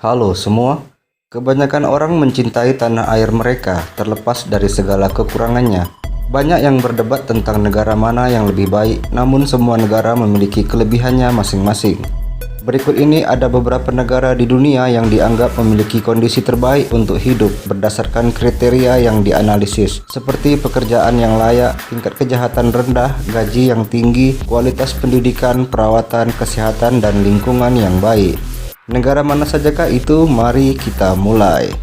Halo semua, kebanyakan orang mencintai tanah air mereka terlepas dari segala kekurangannya. Banyak yang berdebat tentang negara mana yang lebih baik, namun semua negara memiliki kelebihannya masing-masing. Berikut ini ada beberapa negara di dunia yang dianggap memiliki kondisi terbaik untuk hidup berdasarkan kriteria yang dianalisis, seperti pekerjaan yang layak, tingkat kejahatan rendah, gaji yang tinggi, kualitas pendidikan, perawatan, kesehatan, dan lingkungan yang baik. Negara mana sajakah itu? Mari kita mulai.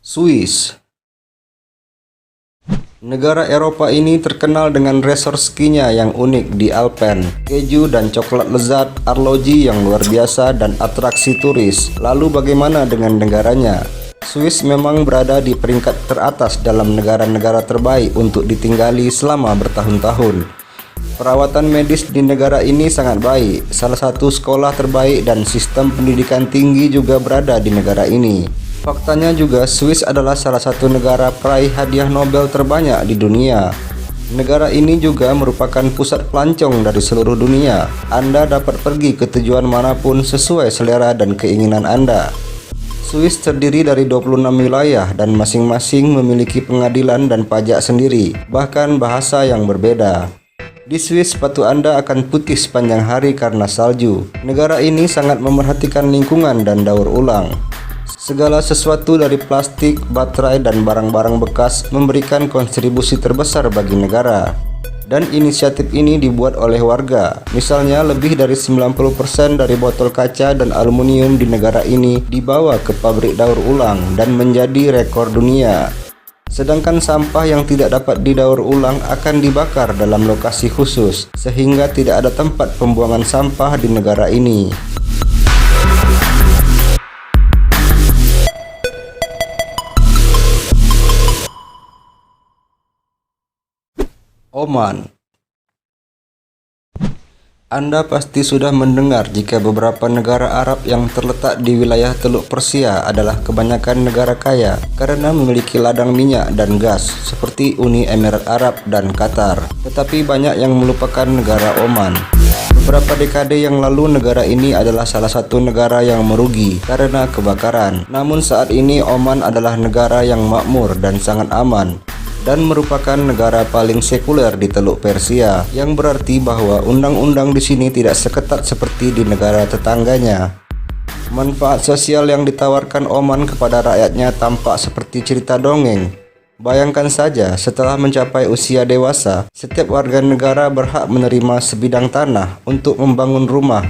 Swiss. Negara Eropa ini terkenal dengan resort skinya yang unik di Alpen, keju dan coklat lezat, arloji yang luar biasa, dan atraksi turis. Lalu bagaimana dengan negaranya? Swiss memang berada di peringkat teratas dalam negara-negara terbaik untuk ditinggali selama bertahun-tahun. Perawatan medis di negara ini sangat baik, salah satu sekolah terbaik dan sistem pendidikan tinggi juga berada di negara ini. Faktanya juga Swiss adalah salah satu negara peraih hadiah Nobel terbanyak di dunia. Negara ini juga merupakan pusat pelancong dari seluruh dunia. Anda dapat pergi ke tujuan manapun sesuai selera dan keinginan Anda. Swiss terdiri dari 26 wilayah dan masing-masing memiliki pengadilan dan pajak sendiri, bahkan bahasa yang berbeda. Di Swiss, sepatu Anda akan putih sepanjang hari karena salju. Negara ini sangat memerhatikan lingkungan dan daur ulang. Segala sesuatu dari plastik, baterai, dan barang-barang bekas memberikan kontribusi terbesar bagi negara. Dan inisiatif ini dibuat oleh warga. Misalnya, lebih dari 90% dari botol kaca dan aluminium di negara ini dibawa ke pabrik daur ulang dan menjadi rekor dunia. Sedangkan sampah yang tidak dapat didaur ulang akan dibakar dalam lokasi khusus, sehingga tidak ada tempat pembuangan sampah di negara ini. Oman. Anda pasti sudah mendengar jika beberapa negara Arab yang terletak di wilayah Teluk Persia adalah kebanyakan negara kaya karena memiliki ladang minyak dan gas seperti Uni Emirat Arab dan Qatar. Tetapi banyak yang melupakan negara Oman. Beberapa dekade yang lalu negara ini adalah salah satu negara yang merugi karena kebakaran. Namun saat ini Oman adalah negara yang makmur dan sangat aman, dan merupakan negara paling sekuler di Teluk Persia, yang berarti bahwa undang-undang di sini tidak seketat seperti di negara tetangganya. Manfaat sosial yang ditawarkan Oman kepada rakyatnya tampak seperti cerita dongeng. Bayangkan saja, setelah mencapai usia dewasa, setiap warga negara berhak menerima sebidang tanah untuk membangun rumah,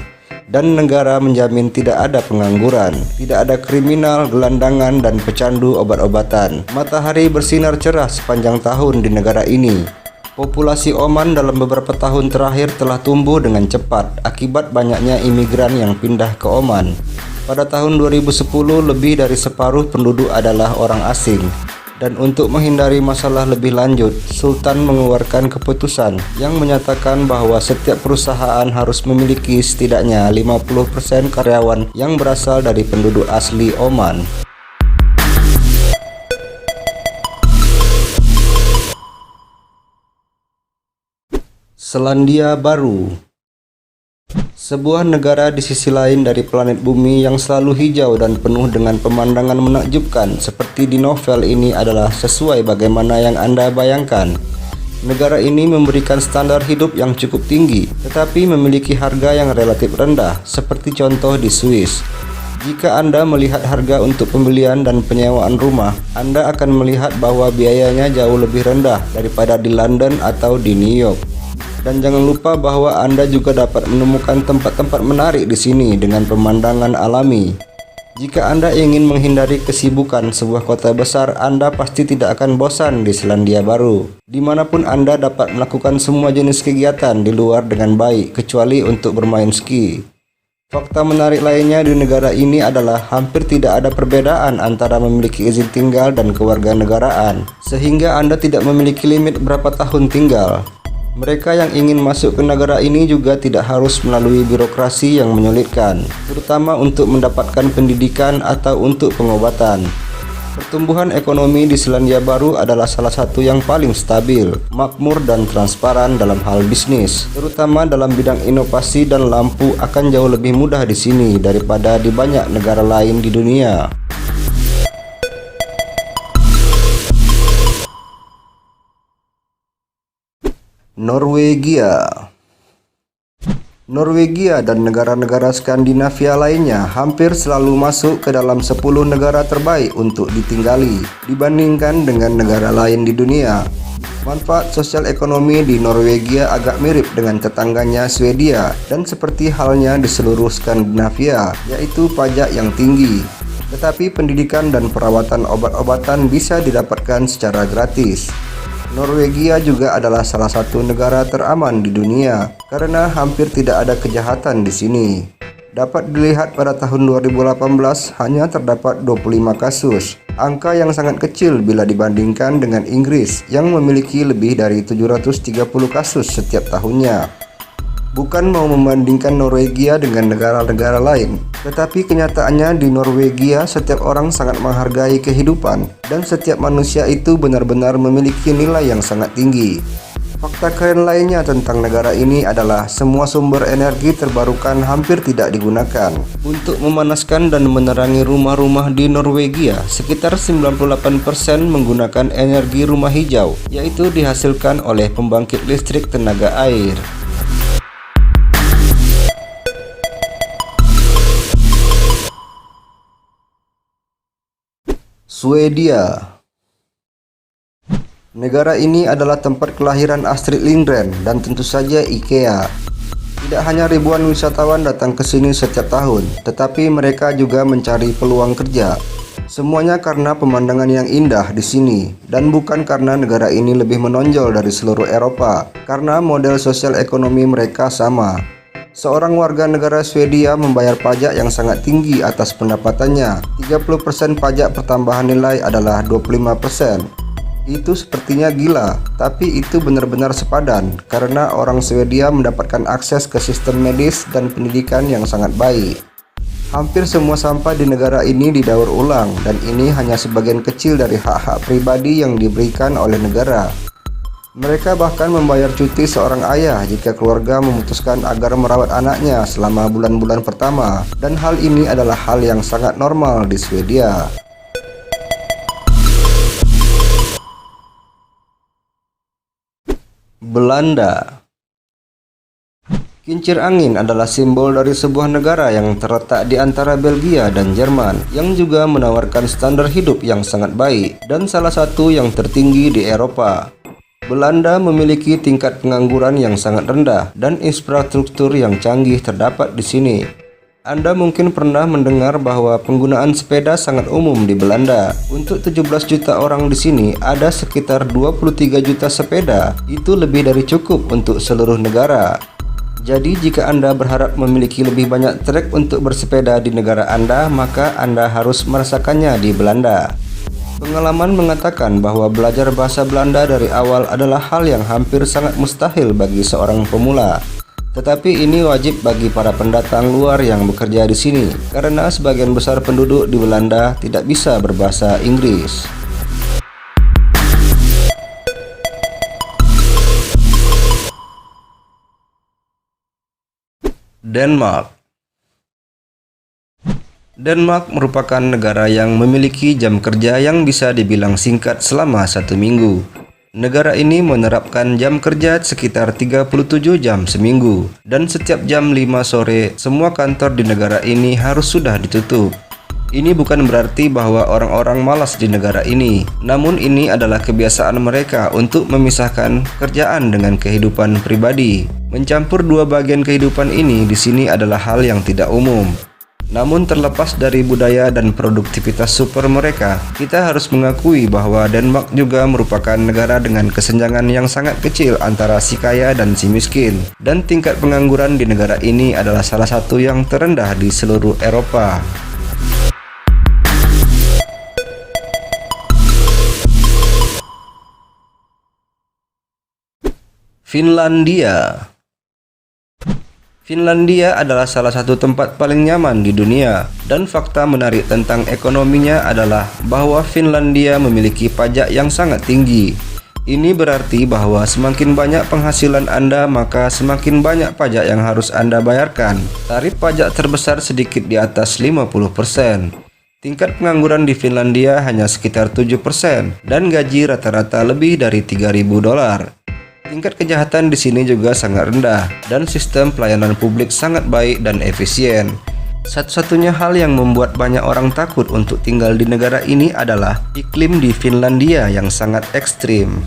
dan negara menjamin tidak ada pengangguran, tidak ada kriminal, gelandangan, dan pecandu obat-obatan. Matahari bersinar cerah sepanjang tahun di negara ini. Populasi Oman dalam beberapa tahun terakhir telah tumbuh dengan cepat akibat banyaknya imigran yang pindah ke Oman. Pada tahun 2010, lebih dari separuh penduduk adalah orang asing. Dan untuk menghindari masalah lebih lanjut, Sultan mengeluarkan keputusan yang menyatakan bahwa setiap perusahaan harus memiliki setidaknya 50% karyawan yang berasal dari penduduk asli Oman. Selandia Baru. Sebuah negara di sisi lain dari planet bumi yang selalu hijau dan penuh dengan pemandangan menakjubkan seperti di novel ini adalah sesuai bagaimana yang Anda bayangkan. Negara ini memberikan standar hidup yang cukup tinggi, tetapi memiliki harga yang relatif rendah, seperti contoh di Swiss. Jika Anda melihat harga untuk pembelian dan penyewaan rumah, Anda akan melihat bahwa biayanya jauh lebih rendah daripada di London atau di New York. Dan jangan lupa bahwa Anda juga dapat menemukan tempat-tempat menarik di sini dengan pemandangan alami. Jika Anda ingin menghindari kesibukan sebuah kota besar, Anda pasti tidak akan bosan di Selandia Baru. Dimanapun Anda dapat melakukan semua jenis kegiatan di luar dengan baik, kecuali untuk bermain ski. Fakta menarik lainnya di negara ini adalah hampir tidak ada perbedaan antara memiliki izin tinggal dan kewarganegaraan, sehingga Anda tidak memiliki limit berapa tahun tinggal. Mereka yang ingin masuk ke negara ini juga tidak harus melalui birokrasi yang menyulitkan, terutama untuk mendapatkan pendidikan atau untuk pengobatan. Pertumbuhan ekonomi di Selandia Baru adalah salah satu yang paling stabil, makmur dan transparan dalam hal bisnis, terutama dalam bidang inovasi dan lampu akan jauh lebih mudah di sini daripada di banyak negara lain di dunia. Norwegia. Norwegia dan negara-negara Skandinavia lainnya hampir selalu masuk ke dalam 10 negara terbaik untuk ditinggali dibandingkan dengan negara lain di dunia. Manfaat sosial ekonomi di Norwegia agak mirip dengan tetangganya Swedia dan seperti halnya di seluruh Skandinavia, yaitu pajak yang tinggi. Tetapi pendidikan dan perawatan obat-obatan bisa didapatkan secara gratis. Norwegia juga adalah salah satu negara teraman di dunia karena hampir tidak ada kejahatan di sini. Dapat dilihat pada tahun 2018 hanya terdapat 25 kasus, angka yang sangat kecil bila dibandingkan dengan Inggris yang memiliki lebih dari 730 kasus setiap tahunnya. Bukan mau membandingkan Norwegia dengan negara-negara lain, tetapi kenyataannya di Norwegia setiap orang sangat menghargai kehidupan dan setiap manusia itu benar-benar memiliki nilai yang sangat tinggi. Fakta keren lainnya tentang negara ini adalah semua sumber energi terbarukan hampir tidak digunakan. Untuk memanaskan dan menerangi rumah-rumah di Norwegia, sekitar 98% menggunakan energi rumah hijau, yaitu dihasilkan oleh pembangkit listrik tenaga air. Swedia. Negara ini adalah tempat kelahiran Astrid Lindgren dan tentu saja IKEA. Tidak hanya ribuan wisatawan datang ke sini setiap tahun, tetapi mereka juga mencari peluang kerja. Semuanya karena pemandangan yang indah di sini dan bukan karena negara ini lebih menonjol dari seluruh Eropa, karena model sosial ekonomi mereka sama. Seorang warga negara Swedia membayar pajak yang sangat tinggi atas pendapatannya. 30% pajak pertambahan nilai adalah 25%. Itu sepertinya gila, tapi itu benar-benar sepadan karena orang Swedia mendapatkan akses ke sistem medis dan pendidikan yang sangat baik. Hampir semua sampah di negara ini didaur ulang dan ini hanya sebagian kecil dari hak-hak pribadi yang diberikan oleh negara. Mereka bahkan membayar cuti seorang ayah jika keluarga memutuskan agar merawat anaknya selama bulan-bulan pertama, dan hal ini adalah hal yang sangat normal di Swedia. Belanda. Kincir angin adalah simbol dari sebuah negara yang terletak di antara Belgia dan Jerman, yang juga menawarkan standar hidup yang sangat baik dan salah satu yang tertinggi di Eropa. Belanda memiliki tingkat pengangguran yang sangat rendah dan infrastruktur yang canggih terdapat di sini. Anda mungkin pernah mendengar bahwa penggunaan sepeda sangat umum di Belanda. Untuk 17 juta orang di sini, ada sekitar 23 juta sepeda. Itu lebih dari cukup untuk seluruh negara. Jadi jika Anda berharap memiliki lebih banyak trek untuk bersepeda di negara Anda, maka Anda harus merasakannya di Belanda. Pengalaman mengatakan bahwa belajar bahasa Belanda dari awal adalah hal yang hampir sangat mustahil bagi seorang pemula. Tetapi ini wajib bagi para pendatang luar yang bekerja di sini, karena sebagian besar penduduk di Belanda tidak bisa berbahasa Inggris. Denmark. Denmark merupakan negara yang memiliki jam kerja yang bisa dibilang singkat selama 1 minggu. Negara ini menerapkan jam kerja sekitar 37 jam seminggu, dan setiap jam 5 sore semua kantor di negara ini harus sudah ditutup. Ini bukan berarti bahwa orang-orang malas di negara ini, namun ini adalah kebiasaan mereka untuk memisahkan kerjaan dengan kehidupan pribadi. Mencampur dua bagian kehidupan ini di sini adalah hal yang tidak umum. Namun terlepas dari budaya dan produktivitas super mereka, kita harus mengakui bahwa Denmark juga merupakan negara dengan kesenjangan yang sangat kecil antara si kaya dan si miskin. Dan tingkat pengangguran di negara ini adalah salah satu yang terendah di seluruh Eropa. Finlandia. Finlandia adalah salah satu tempat paling nyaman di dunia, dan fakta menarik tentang ekonominya adalah bahwa Finlandia memiliki pajak yang sangat tinggi. Ini berarti bahwa semakin banyak penghasilan Anda, maka semakin banyak pajak yang harus Anda bayarkan. Tarif pajak terbesar sedikit di atas 50%. Tingkat pengangguran di Finlandia hanya sekitar 7%, dan gaji rata-rata lebih dari $3.000. Tingkat kejahatan di sini juga sangat rendah, dan sistem pelayanan publik sangat baik dan efisien. Satu-satunya hal yang membuat banyak orang takut untuk tinggal di negara ini adalah iklim di Finlandia yang sangat ekstrim.